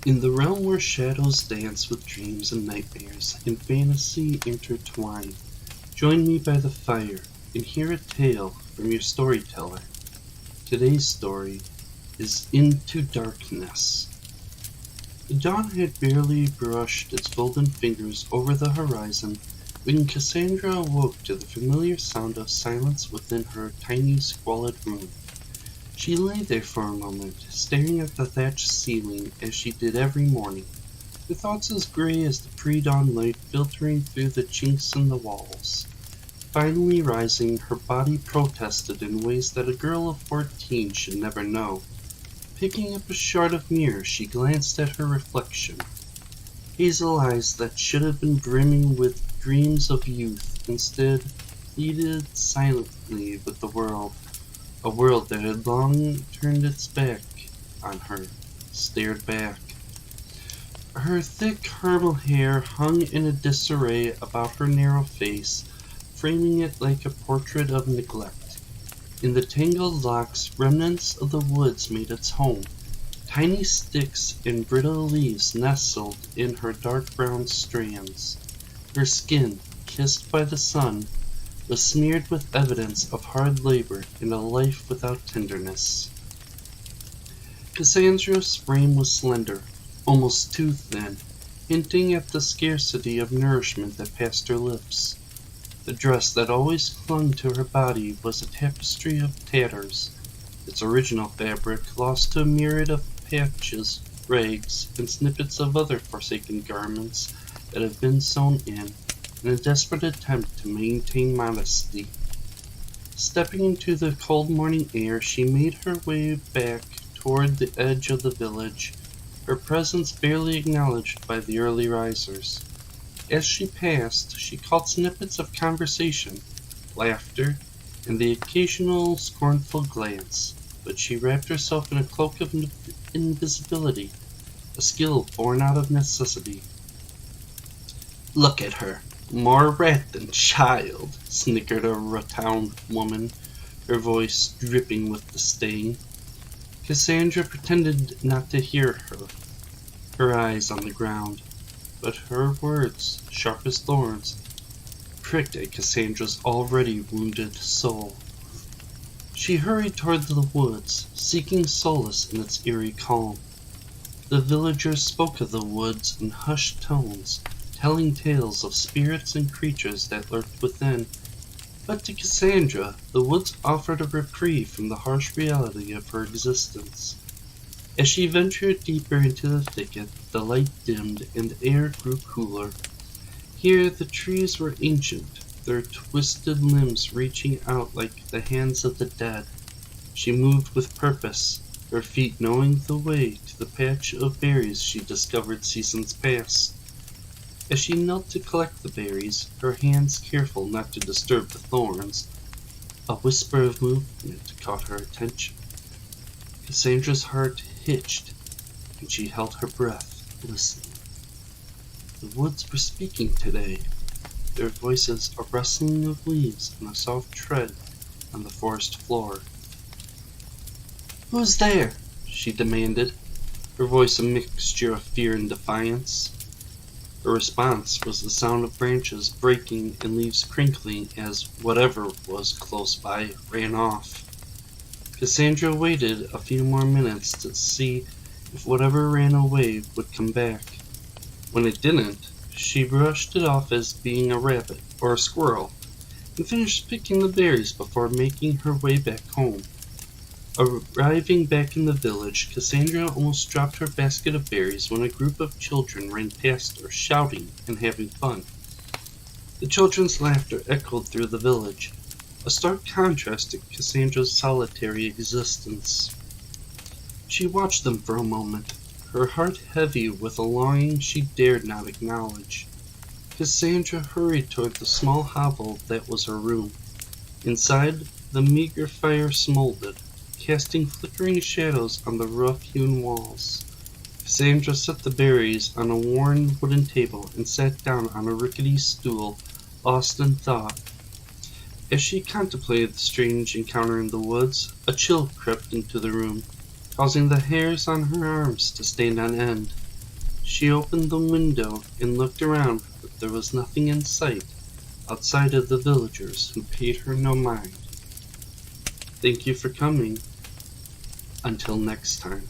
In the realm where shadows dance with dreams and nightmares, and fantasy intertwine, join me by the fire and hear a tale from your storyteller. Today's story is Into Darkness. The dawn had barely brushed its golden fingers over the horizon when Cassandra awoke to the familiar sound of silence within her tiny, squalid room. She lay there for a moment, staring at the thatched ceiling as she did every morning, her thoughts as gray as the pre-dawn light filtering through the chinks in the walls. Finally rising, her body protested in ways that a girl of 14 should never know. Picking up a shard of mirror, she glanced at her reflection. Hazel eyes that should have been brimming with dreams of youth instead pleaded silently with the world. A world that had long turned its back on her, stared back. Her thick caramel hair hung in a disarray about her narrow face, framing it like a portrait of neglect. In the tangled locks, remnants of the woods made its home. Tiny sticks and brittle leaves nestled in her dark brown strands. Her skin, kissed by the sun, was smeared with evidence of hard labor and a life without tenderness. Cassandra's frame was slender, almost too thin, hinting at the scarcity of nourishment that passed her lips. The dress that always clung to her body was a tapestry of tatters, its original fabric lost to a myriad of patches, rags, and snippets of other forsaken garments that had been sewn in a desperate attempt to maintain modesty. Stepping into the cold morning air, she made her way back toward the edge of the village, her presence barely acknowledged by the early risers. As she passed, she caught snippets of conversation, laughter, and the occasional scornful glance, but she wrapped herself in a cloak of invisibility, a skill born out of necessity. "Look at her, more rat than child," snickered a rotund woman, her voice dripping with disdain. Cassandra pretended not to hear her, her eyes on the ground, but her words, sharp as thorns, pricked at Cassandra's already wounded soul. She hurried toward the woods, seeking solace in its eerie calm. The villagers spoke of the woods in hushed tones, telling tales of spirits and creatures that lurked within. But to Cassandra, the woods offered a reprieve from the harsh reality of her existence. As she ventured deeper into the thicket, the light dimmed and the air grew cooler. Here the trees were ancient, their twisted limbs reaching out like the hands of the dead. She moved with purpose, her feet knowing the way to the patch of berries she discovered seasons past. As she knelt to collect the berries, her hands careful not to disturb the thorns, a whisper of movement caught her attention. Cassandra's heart hitched, and she held her breath, listening. The woods were speaking today, their voices a rustling of leaves and a soft tread on the forest floor. "Who's there?" she demanded, her voice a mixture of fear and defiance. Her response was the sound of branches breaking and leaves crinkling as whatever was close by ran off. Cassandra waited a few more minutes to see if whatever ran away would come back. When it didn't, she brushed it off as being a rabbit or a squirrel, and finished picking the berries before making her way back home. Arriving back in the village, Cassandra almost dropped her basket of berries when a group of children ran past her, shouting and having fun. The children's laughter echoed through the village, a stark contrast to Cassandra's solitary existence. She watched them for a moment, her heart heavy with a longing she dared not acknowledge. Cassandra hurried toward the small hovel that was her room. Inside, the meager fire smoldered, casting flickering shadows on the rough-hewn walls. Cassandra set the berries on a worn wooden table and sat down on a rickety stool, lost in thought. As she contemplated the strange encounter in the woods, a chill crept into the room, causing the hairs on her arms to stand on end. She opened the window and looked around, but there was nothing in sight outside of the villagers, who paid her no mind. Thank you for coming. Until next time.